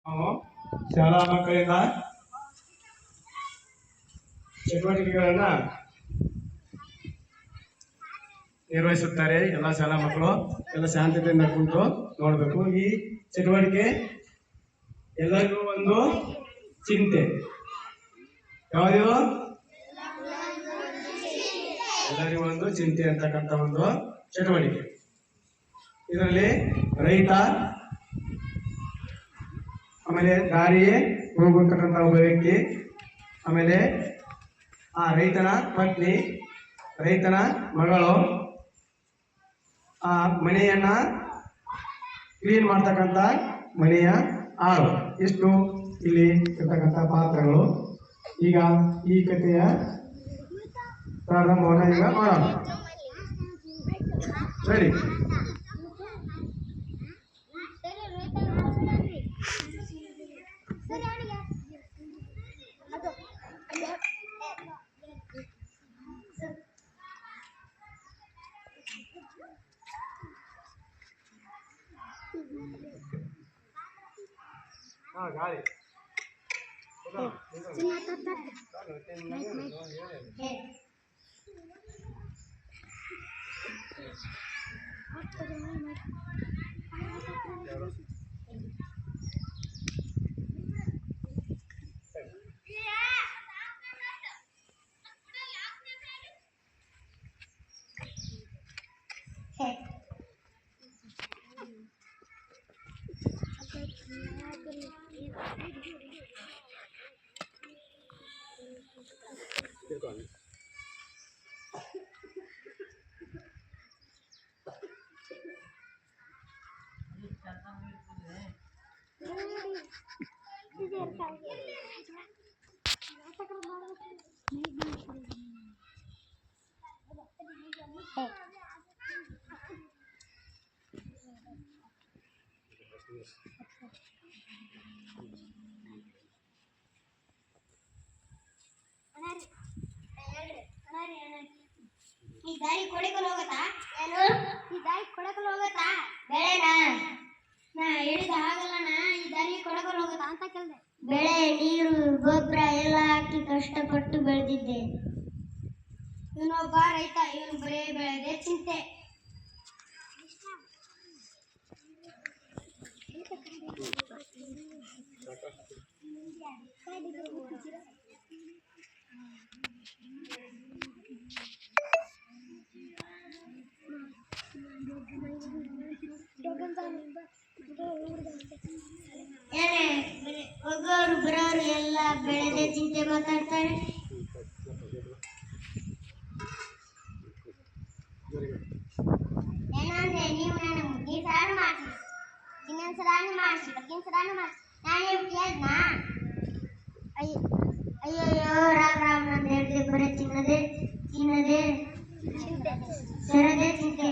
ನಾವು ಶಾಲಾ ಮಕ್ಕಳಿಂದ ಚಟುವಟಿಕೆಗಳನ್ನ ನಿರ್ವಹಿಸುತ್ತಾರೆ. ಎಲ್ಲ ಶಾಲಾ ಮಕ್ಕಳು ಎಲ್ಲ ಶಾಂತತೆಯಿಂದ ಕುಂತು ನೋಡಬೇಕು. ಈ ಚಟುವಟಿಕೆ ಎಲ್ಲರಿಗೂ ಒಂದು ಚಿಂತೆ. ಯಾವುದು? ಎಲ್ಲರಿಗೂ ಒಂದು ಚಿಂತೆ ಅಂತಕ್ಕಂಥ ಒಂದು ಚಟುವಟಿಕೆ. ಇದರಲ್ಲಿ ರೈತ, ಆಮೇಲೆ ದಾರಿಯೇ ಹೋಗತಕ್ಕಂಥ ಒಬ್ಬ ವ್ಯಕ್ತಿ, ಆಮೇಲೆ ಆ ರೈತನ ಪತ್ನಿ, ರೈತನ ಮಗಳು, ಆ ಮನೆಯನ್ನ ಕ್ಲೀನ್ ಮಾಡ್ತಕ್ಕಂಥ ಮನೆಯ ಆಳು. ಇಷ್ಟು ಇಲ್ಲಿ ಇರ್ತಕ್ಕಂಥ ಪಾತ್ರಗಳು. ಈಗ ಈ ಕಥೆಯ ಪ್ರಾರಂಭವನ್ನು ಈಗ ಮಾಡೋಣ. ಸರಿ, ಗಾಳಿ ಈ ದಾರಿ ಕೊಡಕಲು ಹೋಗತ್ತಾ? ಏನು ಈ ದಾರಿ ಕೊಡಕಲು ಹೋಗತ್ತಾ? ಬೆಳೆನಾ ನಾ ಹೇಳಿದ ಆಗಲ್ಲಣ್ಣ. ಈ ದಾರಿ ಕೊಡಕಲು ಹೋಗತ್ತಾ ಅಂತ ಕೇಳಿದೆ. ಬೆಳೆ, ನೀರು, ಗೊಬ್ಬರ ಎಲ್ಲ ಹಾಕಿ ಕಷ್ಟಪಟ್ಟು ಬೆಳೆದಿದ್ದೆ. ಇವನೊಬ್ಬ ರೈತ, ಇವನು ಬರೇ ಬೆಳೆದೇ ಚಿಂತೆ. ಹೋಗೋರು ಬರೋರು ಎಲ್ಲ ಬೆಳೆದೇ ಚಿಂತೆ ಮಾತಾಡ್ತಾರೆ. ಏನಂದ್ರೆ ನೀವು ನಾನು ಮುದ್ದಿನ ಸಾರು ಮಾಡಿಸಿ, ಇನ್ನೊಂದು ಸರಾನು ಮಾಡಿಸಿ, ಬಗ್ಗಿನ ಸರಾನು ಮಾಡಿಸಿ. ನಾನೇನು ಕೇಳ್ದಾ? ಅಯ್ಯಯ್ಯೋ ರಾಮ್ ರಾಮ್, ನಂದು ಹೇಳಿದೆ ಬರೀ ಚಿನ್ನದೇ ಚಿನ್ನದೇ ಸರದೇ ಚಿಂತೆ.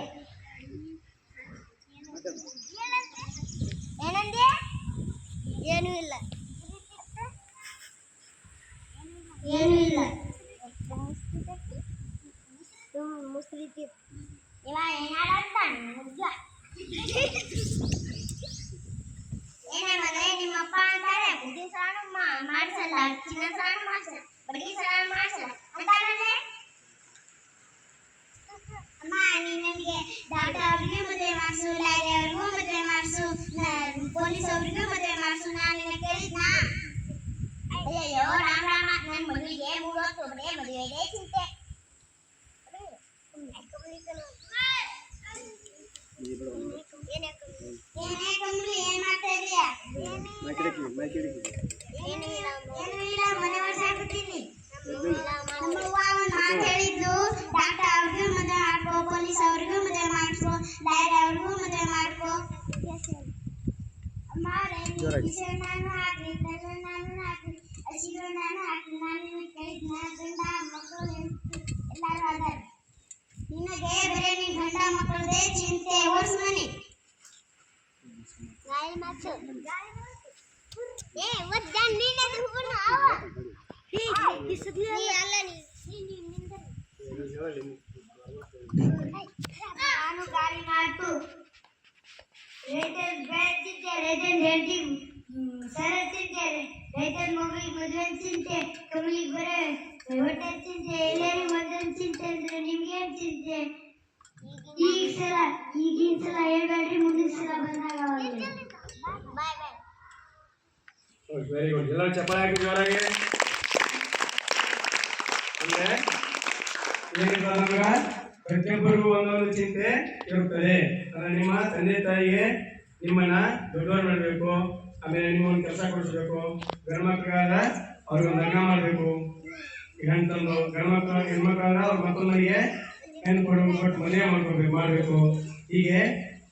ಏನಂದೆ? ಏನೂ ಇಲ್ಲ, ಏನೂ ಇಲ್ಲ. ಮುಸ್ಲಿತಿ ಇವ ಏನಾಡ್ತಾನೆ ಮುಗ್ಗ. ಏನೇ ಮಗನೇ, ನಿಮ್ಮಪ್ಪ ಅಂತಾರೆ ಬುದ್ಧಿ ಸಾರು ಮಾಡಿಸಲ್ಲ, ಚಿನ್ನ ಸಾರು ಮಾಡಿಸಲ್ಲ, ಬಡ್ಡಿ ಸಾರು ಮಾಡಿಸಲ್ಲ ಅಂತಾನೆ. ಅಮ್ಮ, ನೀನು ನನಗೆ ಡಾಕ್ಟರ್ ಅವ್ರಿಗೆ ಮದುವೆ ಮಾಡಿಸು, ಲಾರಿ ಅವ್ರಿಗೂ ಮದುವೆ ಮಾಡಿಸು, ಪೊಲೀಸ್ ಅವ್ರಿಗೂ ಮದುವೆ ಮಾಡಿಸು, ನಾನು ನಿನ್ನ ಕೇಳಿದ್ನಾ? ಅಯ್ಯಯ್ಯೋ ರಾಮ್ ರಾಮ, ನನ್ನ ಮಗಳಿಗೆ 30 ಬರೇ ಮದುವೆಗೆ ಚಿಂತೆ. ಏನೇ ಕಮ್ಮಿ, ಏನ್ ಮಾಡ್ತಾ ಇದೀಯಾ? ಏನು ಇಲ್ಲ, ಮನೆ ವರ್ಷಾಗ್ಬಿಟ್ಟಿನಿ. ನಮ್ಮವ್ವ ಒಂದು ಮಾತು ಹೇಳಿದ್ಲು, ಡಾಕ್ಟರ್ ಅವ್ರಿಗೂ ಮದುವೆ ಮಾಡ್ಕೋ, ಪೊಲೀಸ್ ಅವ್ರಿಗೂ ಮದುವೆ ಮಾಡ್ಕೋ, ಲಾರಿ ಅವ್ರಿಗೂ ಮದುವೆ ಮಾಡ್ಕೋ. ಅಮ್ಮ, ನಾನು ಹಾಕ್ರಿ, ನಾನು ಹಾಕ್ರಿ, ಹಸಿರು ನಾನು ಹಾಕ್ರಿ. ನಾನು ಕೇಳಿದ್ನ, ಗಂಡ ಮಕ್ಕಳು ಎಲ್ಲರೂ ಅದಾರ. ನಿನಗೆ ಬರೀ ನಿನ್ ಗಂಡ ಮಕ್ಕಳದೇ ಚಿಂತೆ. ಓಡ್ಸು ಮನೆ ಗಾಳಿ ಮಾತು. ಏ ಒದ್ದ ನೀನದು ಹೂನು ಆವ ನೀ ಅಲ್ಲ, ನಾನು ಗಾಳಿ ಮಾತು. ರೇಟನ್ ಬೆಳೆದಿದ್ದೆ, ರೇಟನ್ ಹೇಳ್ತಿ ಸರ ರೈತರ ಮಗಳಿಗೆ ಮದುವೆ ಚಿಂತೆ, ಕಮಲಿಗೆ ಬರೇ ಹೊಟ್ಟೆ ಚಿಂತೆ, ಎಲ್ಲರಿಗೂ ಮದುವೆ ಚಿಂತೆ ಅಂದ್ರೆ ನಿಮ್ಗೇನ್ ಚಿಂತೆ? ಈಗಿನ ಸಲ ಹೇಳ್ಬೇಡ್ರಿ, ಮುಂದಿನ ಸಲ ಬಂದಾಗ ವೆರಿ ಗುಡ್. ಎಲ್ಲರೂ ಚಪ್ಪಾಳೆ ಹಾಕಿ ಜೋರಾಗಿ. ಅಂದ್ರೆ ಏನಿಲ್ಲ ನಮಗ ಪ್ರತಿಯೊಬ್ಬರಿಗೂ ಒಂದೊಂದು ಚಿಂತೆ ಇರುತ್ತದೆ. ಅಂದ್ರೆ ನಿಮ್ಮ ತಂದೆ ತಾಯಿಗೆ ನಿಮ್ಮನ್ನ ದೊಡ್ಡವರು ಮಾಡಬೇಕು, ಆಮೇಲೆ ನಿಮ್ಮೊಂದು ಕೆಲಸ ಕೊಡಿಸ್ಬೇಕು, ಗಂಡು ಮಕ್ಕಳಾದ ಅವ್ರಿಗೆ ಒಂದು ಲಗ್ನ ಮಾಡಬೇಕು, ಹೆಣ್ತಂದು ಗಂಡು ಮಕ್ಕಳು ಹೆಣ್ಮಕ್ಳಾದ ಅವ್ರ ಮಕ್ಕಳಿಗೆ ಹೆಣ್ಣು ಕೊಟ್ಟು ಮದುವೆ ಮಾಡಬೇಕು. ಹೀಗೆ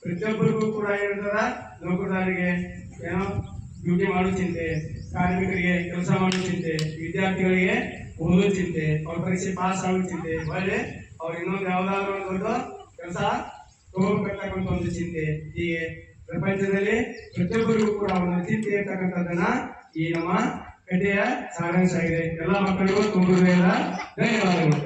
ಪ್ರತಿಯೊಬ್ಬರಿಗೂ ಕೂಡ ಏನಿರ್ತದ, ನೌಕರದಾರರಿಗೆ ಏನೋ ಡ್ಯೂಟಿ ಮಾಡೋ ಚಿಂತೆ, ಕಾರ್ಮಿಕರಿಗೆ ಕೆಲಸ ಮಾಡೋ ಚಿಂತೆ, ವಿದ್ಯಾರ್ಥಿಗಳಿಗೆ ಓದೋ ಚಿಂತೆ, ಅವ್ರ ಪರೀಕ್ಷೆ ಪಾಸ್ ಆಗೋ ಚಿಂತೆ, ಒಳ್ಳೆ ಅವ್ರು ಇನ್ನೊಂದು ಯಾವ್ದಾದ್ರು ಒಂದು ಕೆಲಸ ತಗೋಬೇಕಂತಕ್ಕಂಥ ಒಂದು ಚಿಂತೆ. ಹೀಗೆ ಪ್ರಪಂಚದಲ್ಲಿ ಪ್ರತಿಯೊಬ್ಬರಿಗೂ ಕೂಡ ಒಂದು ಚಿಂತೆ ಇರ್ತಕ್ಕಂಥದ್ದನ್ನ ಈ ನಮ್ಮ ಕಥೆಯ ಸಾರಾಂಶ ಆಗಿದೆ. ಎಲ್ಲ ಮಕ್ಕಳಿಗೂ ತುಂಬ ಧನ್ಯವಾದಗಳು.